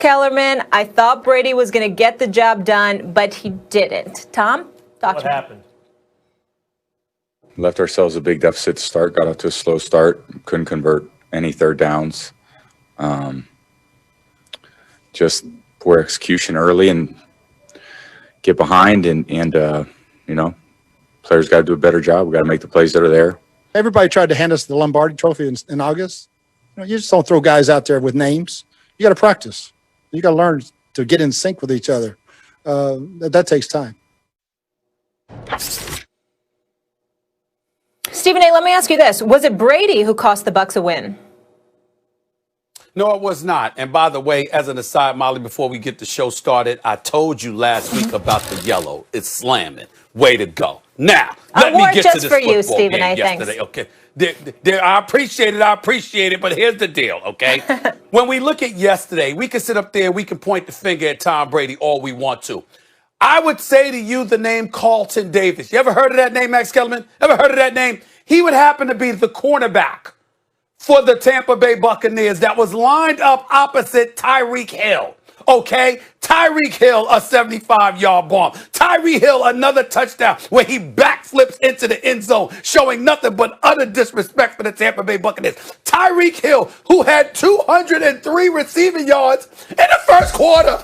Kellerman, I thought Brady was going to get the job done, but he didn't. Tom, talk to me. What happened? Left ourselves a big deficit to start, got off to a slow start, couldn't convert any third downs. Just poor execution early and get behind and players got to do a better job. We got to make the plays that are there. Everybody tried to hand us the Lombardi Trophy in August. You just don't throw guys out there with names. You got to practice. You got to learn to get in sync with each other. That takes time. Stephen A., let me ask you this. Was it Brady who cost the Bucs a win? No, it was not. And by the way, as an aside, Molly, before we get the show started, I told you last week about the yellow. It's slamming. Way to go. Now, let me get to this for you, football Stephen game A. yesterday. Okay. I appreciate it, but here's the deal, okay? When we look at yesterday, we can sit up there, we can point the finger at Tom Brady all we want to. I would say to you the name Carlton Davis. You ever heard of that name, Max Kellerman? Ever heard of that name? He would happen to be the cornerback for the Tampa Bay Buccaneers that was lined up opposite Tyreek Hill. Okay? Tyreek Hill, a 75-yard bomb. Tyreek Hill, another touchdown where he backflips into the end zone, showing nothing but utter disrespect for the Tampa Bay Buccaneers. Tyreek Hill, who had 203 receiving yards in the first quarter.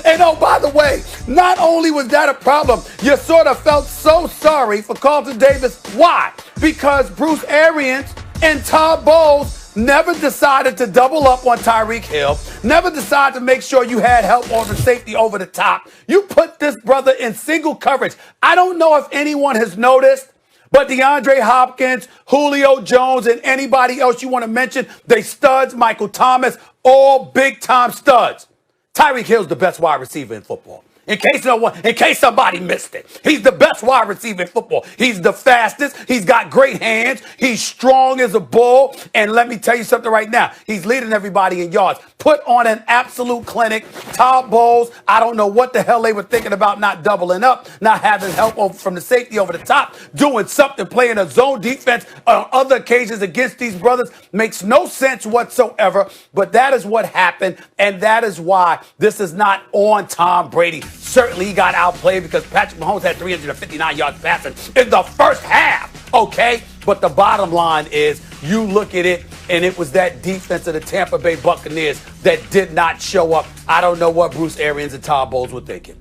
And oh, by the way, not only was that a problem, you sort of felt so sorry for Carlton Davis. Why? Because Bruce Arians and Todd Bowles never decided to double up on Tyreek Hill, never decided to make sure you had help on the safety over the top. You put this brother in single coverage. I don't know if anyone has noticed, but DeAndre Hopkins, Julio Jones, and anybody else you want to mention, they studs, Michael Thomas, all big-time studs. Tyreek Hill's the best wide receiver in football. In case somebody missed it. He's the best wide receiver in football. He's the fastest. He's got great hands. He's strong as a bull. And let me tell you something right now. He's leading everybody in yards. Put on an absolute clinic. Todd Bowles, I don't know what the hell they were thinking about not doubling up, not having help from the safety over the top, doing something, playing a zone defense on other occasions against these brothers. Makes no sense whatsoever. But that is what happened. And that is why this is not on Tom Brady. Certainly he got outplayed because Patrick Mahomes had 359 yards passing in the first half, okay? But the bottom line is you look at it, and it was that defense of the Tampa Bay Buccaneers that did not show up. I don't know what Bruce Arians and Todd Bowles were thinking.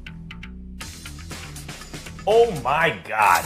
Oh, my God.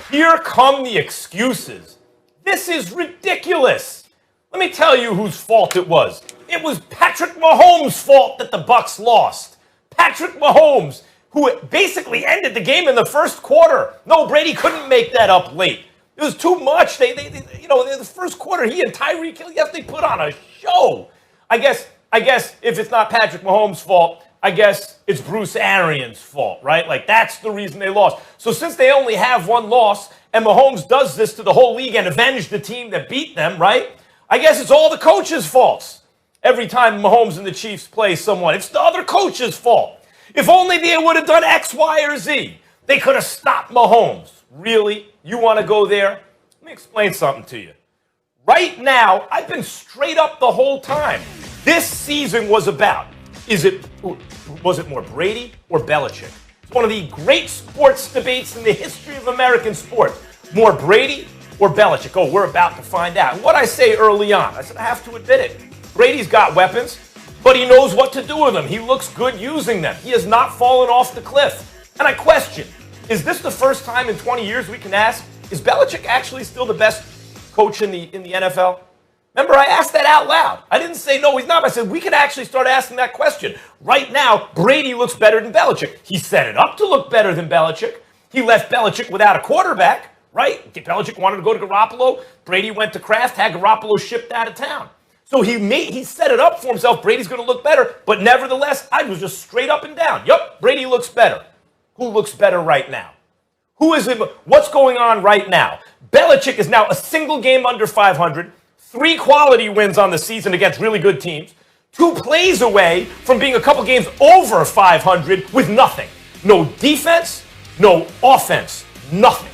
Here come the excuses. This is ridiculous. Let me tell you whose fault it was. It was Patrick Mahomes' fault that the Bucs lost. Patrick Mahomes, who basically ended the game in the first quarter. No, Brady couldn't make that up late. It was too much. In the first quarter, he and Tyreek Hill, yes, they put on a show. I guess if it's not Patrick Mahomes' fault, I guess it's Bruce Arians' fault, right? Like, that's the reason they lost. So since they only have one loss, and Mahomes does this to the whole league and avenge the team that beat them, right? I guess it's all the coaches' faults. Every time Mahomes and the Chiefs play someone, it's the other coach's fault. If only they would have done X, Y, or Z, they could have stopped Mahomes. Really? You want to go there? Let me explain something to you. Right now, I've been straight up the whole time. This season was about, was it more Brady or Belichick? It's one of the great sports debates in the history of American sports. More Brady or Belichick? Oh, we're about to find out. And what I say early on, I said, I have to admit it. Brady's got weapons, but he knows what to do with them. He looks good using them. He has not fallen off the cliff. And I question, is this the first time in 20 years we can ask, is Belichick actually still the best coach in the NFL? Remember, I asked that out loud. I didn't say no, he's not. I said we could actually start asking that question. Right now, Brady looks better than Belichick. He set it up to look better than Belichick. He left Belichick without a quarterback, right? Belichick wanted to go to Garoppolo. Brady went to Kraft, had Garoppolo shipped out of town. So he set it up for himself. Brady's going to look better. But nevertheless, I was just straight up and down. Yup, Brady looks better. Who looks better right now? Who is it? What's going on right now? Belichick is now a single game under 500, 3 quality wins on the season against really good teams, 2 plays away from being a couple games over 500 with nothing. No defense, no offense, nothing.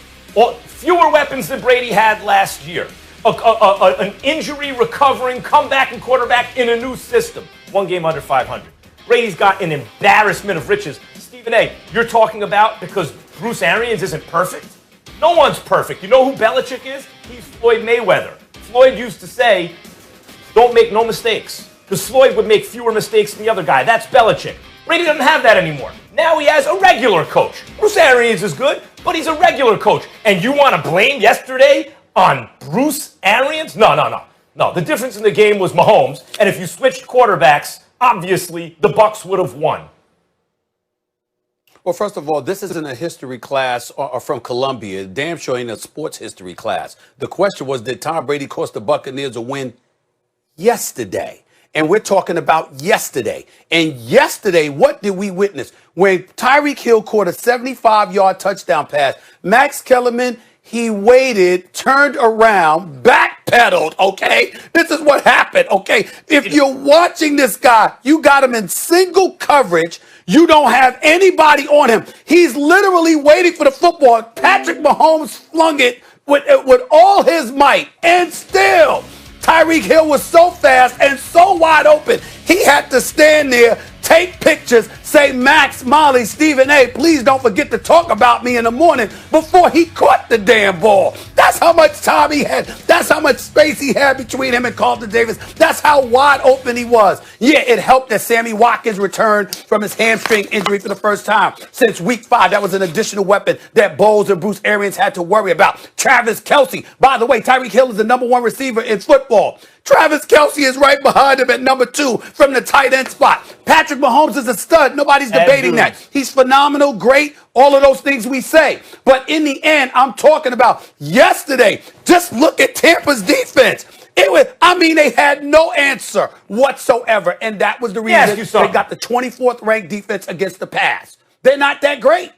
Fewer weapons than Brady had last year. An injury recovering, comeback and quarterback in a new system. one game under 500. Brady's got an embarrassment of riches. Stephen A., you're talking about because Bruce Arians isn't perfect? No one's perfect. You know who Belichick is? He's Floyd Mayweather. Floyd used to say, don't make no mistakes, because Floyd would make fewer mistakes than the other guy. That's Belichick. Brady doesn't have that anymore. Now he has a regular coach. Bruce Arians is good, but he's a regular coach. And you want to blame yesterday on Bruce Arians? No. The difference in the game was Mahomes, and if you switched quarterbacks, obviously the Bucs would have won. Well, first of all, this isn't a history class or from Columbia. Damn sure ain't a sports history class. The question was, did Tom Brady cost the Buccaneers a win yesterday? And we're talking about yesterday. And yesterday, what did we witness? When Tyreek Hill caught a 75-yard touchdown pass, Max Kellerman, he waited, turned around, backpedaled, okay? This is what happened, okay? If you're watching this guy, you got him in single coverage. You don't have anybody on him. He's literally waiting for the football. Patrick Mahomes flung it with all his might. And still, Tyreek Hill was so fast and so wide open, he had to stand there, take pictures, say, Max, Molly, Stephen A., please don't forget to talk about me in the morning before he caught the damn ball. That's how much time he had. That's how much space he had between him and Carlton Davis. That's how wide open he was. Yeah, it helped that Sammy Watkins returned from his hamstring injury for the first time since week 5. That was an additional weapon that Bowles and Bruce Arians had to worry about. Travis Kelce. By the way, Tyreek Hill is the number 1 receiver in football. Travis Kelce is right behind him at number 2 from the tight end spot. Patrick Mahomes is a stud. Nobody's debating that. He's phenomenal, great, all of those things we say. But in the end, I'm talking about yesterday. Just look at Tampa's defense. They had no answer whatsoever. And that was the reason they got the 24th ranked defense against the pass. They're not that great.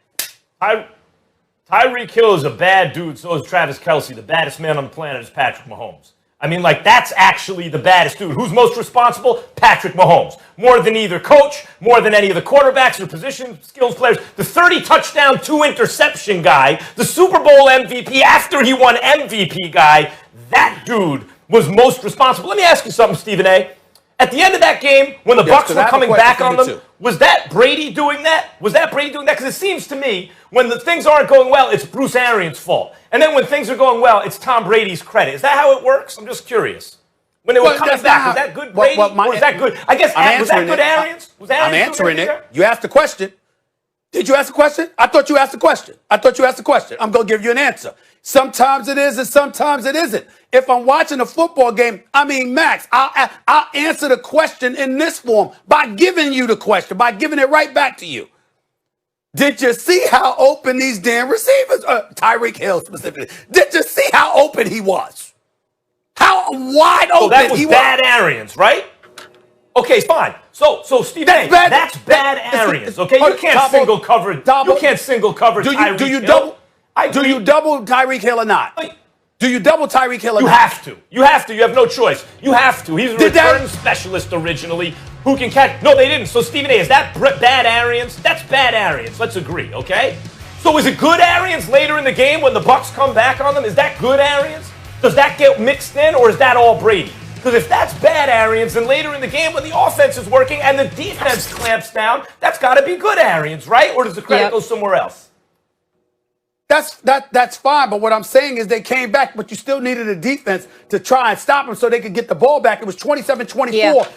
Tyreek Hill is a bad dude, so is Travis Kelce. The baddest man on the planet is Patrick Mahomes. That's actually the baddest dude. Who's most responsible? Patrick Mahomes. More than either coach, more than any of the quarterbacks or position skills players. The 30 touchdown, 2 interception guy, the Super Bowl MVP after he won MVP guy, that dude was most responsible. Let me ask you something, Stephen A. At the end of that game, when the Bucs were coming back on them, was that Brady doing that? Because it seems to me, when the things aren't going well, it's Bruce Arians' fault. And then when things are going well, it's Tom Brady's credit. Is that how it works? I'm just curious. When they were coming back, was that good Brady? Or was that good? I guess, was that good Arians? I'm answering it. You asked the question. Did you ask the question? I thought you asked the question. I'm going to give you an answer. Sometimes it is and sometimes it isn't. If I'm watching a football game, Max, I'll answer the question in this form by giving you the question, by giving it right back to you. Did you see how open these damn receivers, Tyreek Hill specifically, did you see how open he was? How wide open he was? That was bad Arians, right? Okay, fine. So Steve, that's bad Arians, okay? You can't single cover. You can't single cover Tyreek Hill. Do you double Tyreek Hill or not? Do you double Tyreek Hill or not? You have to. You have no choice. You have to. He's a return specialist originally who can catch. No, they didn't. So, Stephen A., is that bad Arians? That's bad Arians. Let's agree, okay? So is it good Arians later in the game when the Bucs come back on them? Is that good Arians? Does that get mixed in, or is that all Brady? Because if that's bad Arians, then later in the game when the offense is working and the defense clamps down, that's got to be good Arians, right? Or does the credit go somewhere else? That's fine, but what I'm saying is they came back, but you still needed a defense to try and stop them so they could get the ball back. It was 27-24